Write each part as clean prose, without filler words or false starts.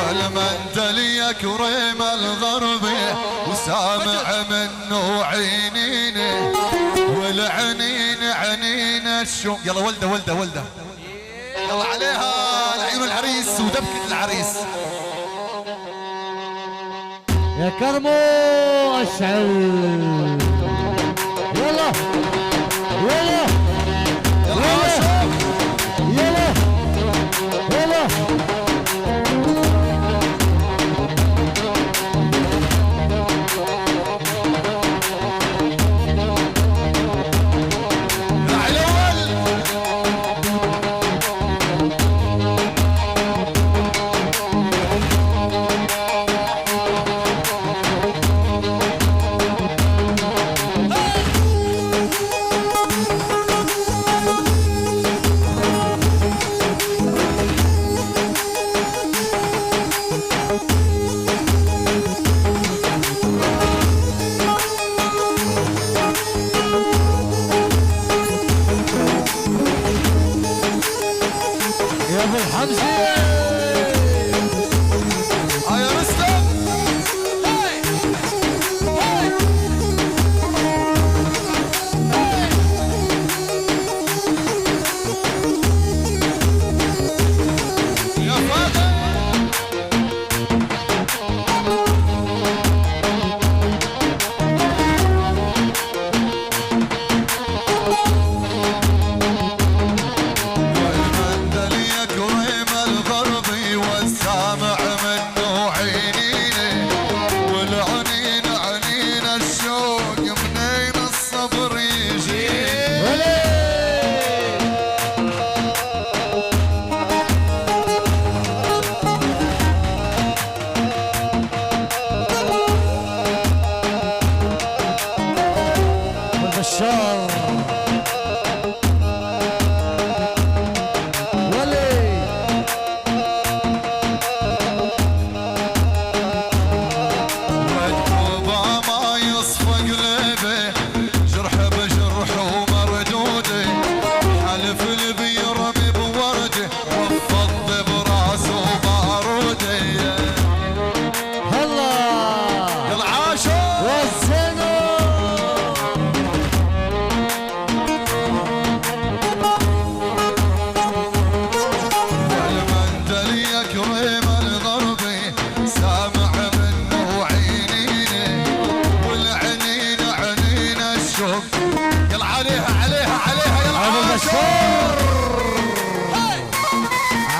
والمندلية كريم الغربي وسامع منه عينيني والعنين عنين الشوق. يلا ولده ولده ولده يلا عليها لعيون العريس ودبكة العريس. يا كرمو اشعل. يلا يلا يلا يلا يلا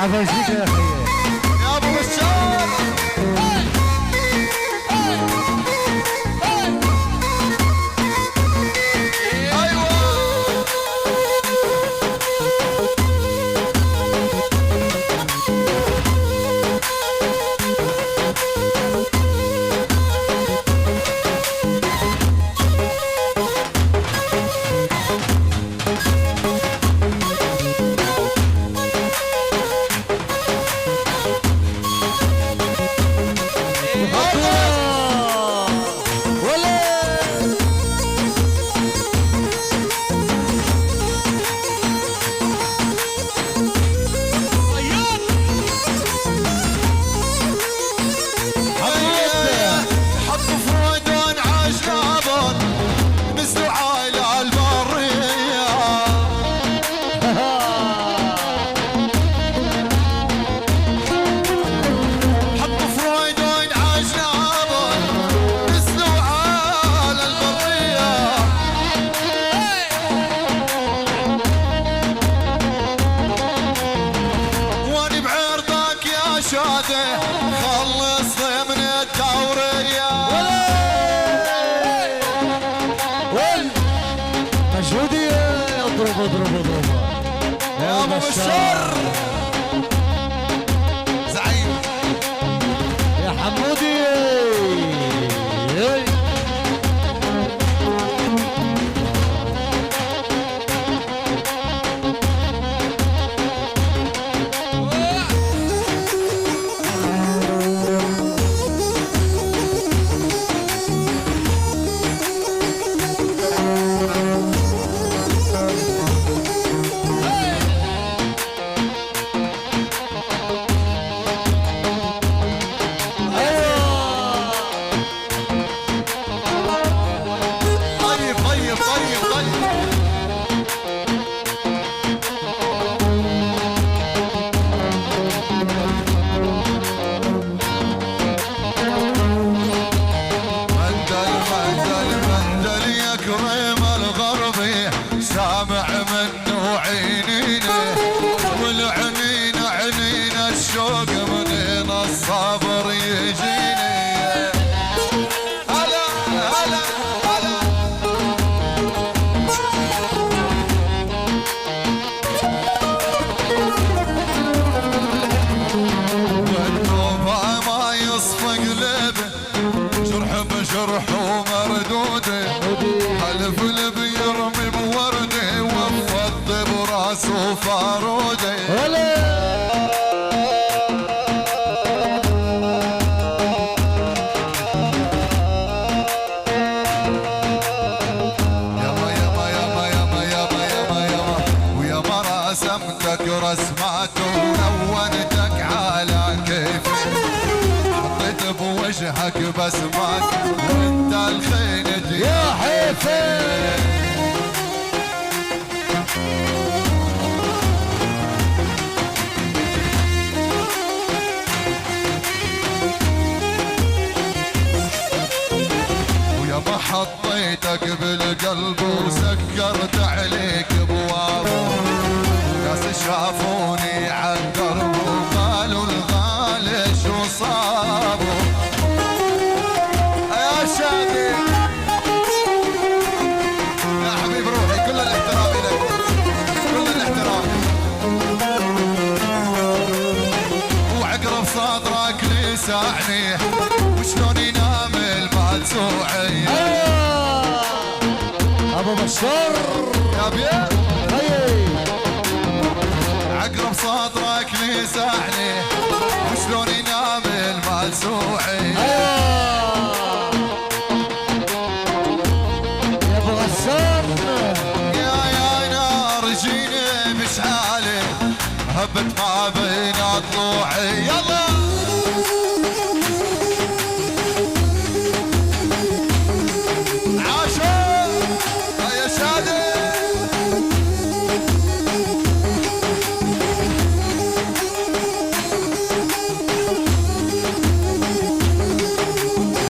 عفوا يا اخي يا ابو بشار. خلصني من الدورية مجهودي. اضرب اضرب اضرب يا ابو بشار زعيم يا حمودي. الشوق منين الصبر يجيني هلا هلا هلا والنوبة ما يصفى قلبه جرح بجرح ومردوده حلف اللي يرمي بورده وفض براسه فاروده يما يما يما يما يما يما يما ويا ما رسمتك رسماته ولونتك على كيفي حطيت بوجهك بسمات وانت الخينة يا حيفي ويا ما حطيتك بالقلب وسكرت عليك ابوابه ناس شافوني عالدرب وقالوا الغالي شو صابه يا شادي يا حبيب روحي كل الاحترام لك كل الاحترام وعقرب صدرك لسعني وشلون ينام الملسوعي ابو بشار يا بيه هي عقرب صدرك لسعني وشلون ينام الملسوعي يا ابو غسان يا نار جيني بشحالي هبت ما بين ضلوعي يلا